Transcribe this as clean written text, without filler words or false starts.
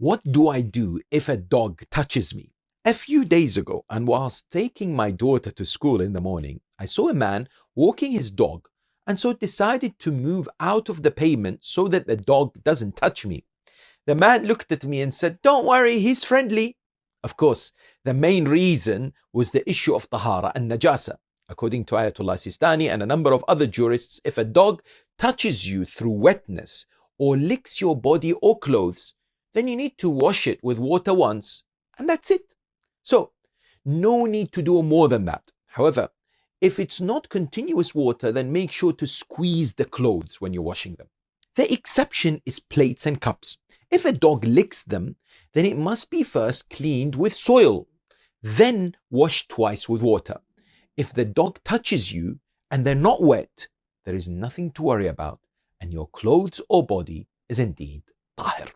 What do I do if a dog touches me? A few days ago, and whilst taking my daughter to school in the morning, I saw a man walking his dog and so decided to move out of the pavement so that the dog doesn't touch me. The man looked at me and said, "Don't worry, he's friendly." Of course, the main reason was the issue of tahara and najasa. According to Ayatollah Sistani and a number of other jurists, if a dog touches you through wetness or licks your body or clothes, then you need to wash it with water once, and that's it. So, no need to do more than that. However, if it's not continuous water, then make sure to squeeze the clothes when you're washing them. The exception is plates and cups. If a dog licks them, then it must be first cleaned with soil, then washed twice with water. If the dog touches you and they're not wet, there is nothing to worry about, and your clothes or body is indeed tahir.